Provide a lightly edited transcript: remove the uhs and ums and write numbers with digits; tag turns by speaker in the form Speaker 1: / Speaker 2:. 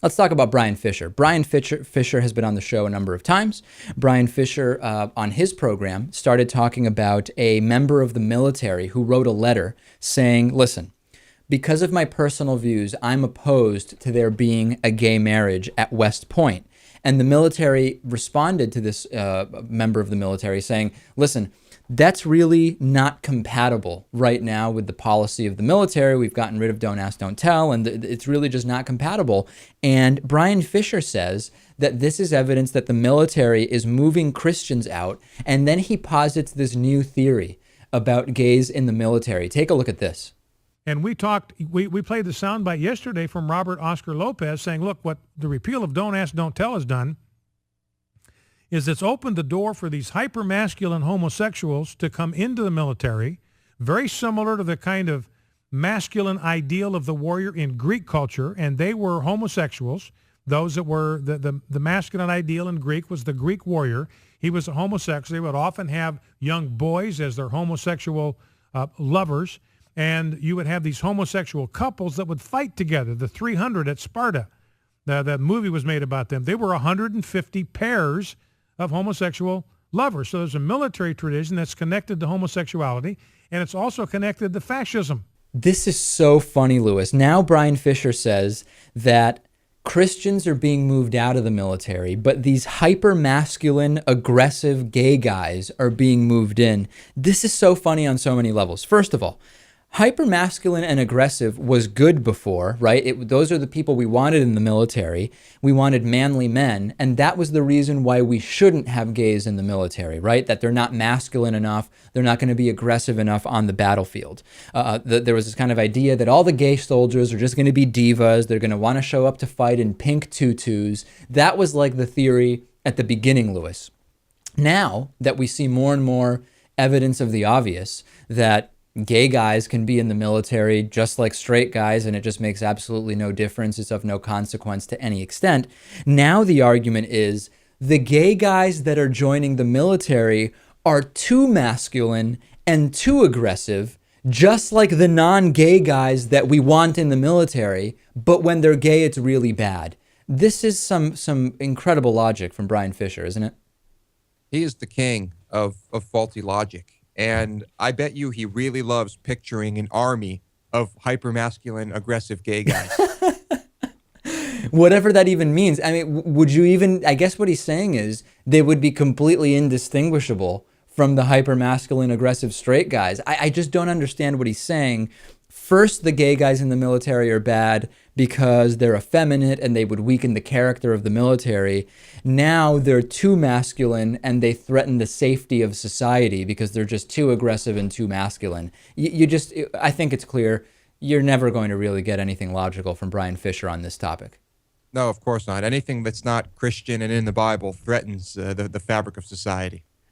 Speaker 1: Let's talk about Bryan Fischer. Bryan Fischer has been on the show a number of times. Bryan Fischer, on his program, started talking about a member of the military who wrote a letter saying, listen, because of my personal views, I'm opposed to there being a gay marriage at West Point. And the military responded to this member of the military saying, listen, that's really not compatible right now with the policy of the military. We've gotten rid of don't ask, don't tell, and it's really just not compatible. And Bryan Fischer says that this is evidence that the military is moving Christians out. And then he posits this new theory about gays in the military. Take a look at this.
Speaker 2: And we played the soundbite yesterday from Robert Oscar Lopez saying, look, what the repeal of don't ask, don't tell has done is it's opened the door for these hypermasculine homosexuals to come into the military, very similar to the kind of masculine ideal of the warrior in Greek culture, and they were homosexuals. Those that were the masculine ideal in Greek was the Greek warrior. He was a homosexual. They would often have young boys as their homosexual lovers, and you would have these homosexual couples that would fight together, the 300 at Sparta. The movie was made about them. They were 150 pairs of homosexual lovers. So there's a military tradition that's connected to homosexuality, and it's also connected to fascism.
Speaker 1: This is so funny, Lewis. Now Bryan Fischer says that Christians are being moved out of the military, but these hyper-masculine, aggressive gay guys are being moved in. This is so funny on so many levels. First of all, hyper-masculine and aggressive was good before, right? Those are the people we wanted in the military. We wanted manly men, and that was the reason why we shouldn't have gays in the military, right? That they're not masculine enough, they're not going to be aggressive enough on the battlefield. There was this kind of idea that all the gay soldiers are just going to be divas, they're going to want to show up to fight in pink tutus. That was like the theory at the beginning, Lewis. Now that we see more and more evidence of the obvious, that gay guys can be in the military just like straight guys, and it just makes absolutely no difference. It's of no consequence to any extent. Now the argument is the gay guys that are joining the military are too masculine and too aggressive, just like the non-gay guys that we want in the military, but when they're gay, it's really bad. This is some incredible logic from Bryan Fischer, isn't it?
Speaker 3: He is the king of faulty logic. And I bet you he really loves picturing an army of hypermasculine, aggressive gay guys.
Speaker 1: Whatever that even means. I mean, would you even, I guess what he's saying is they would be completely indistinguishable from the hypermasculine, aggressive straight guys. I just don't understand what he's saying. First, the gay guys in the military are bad because they're effeminate and they would weaken the character of the military. Now they're too masculine and they threaten the safety of society because they're just too aggressive and too masculine. I think it's clear you're never going to really get anything logical from Bryan Fischer on this topic.
Speaker 3: No, of course not. Anything that's not Christian and in the Bible threatens the fabric of society.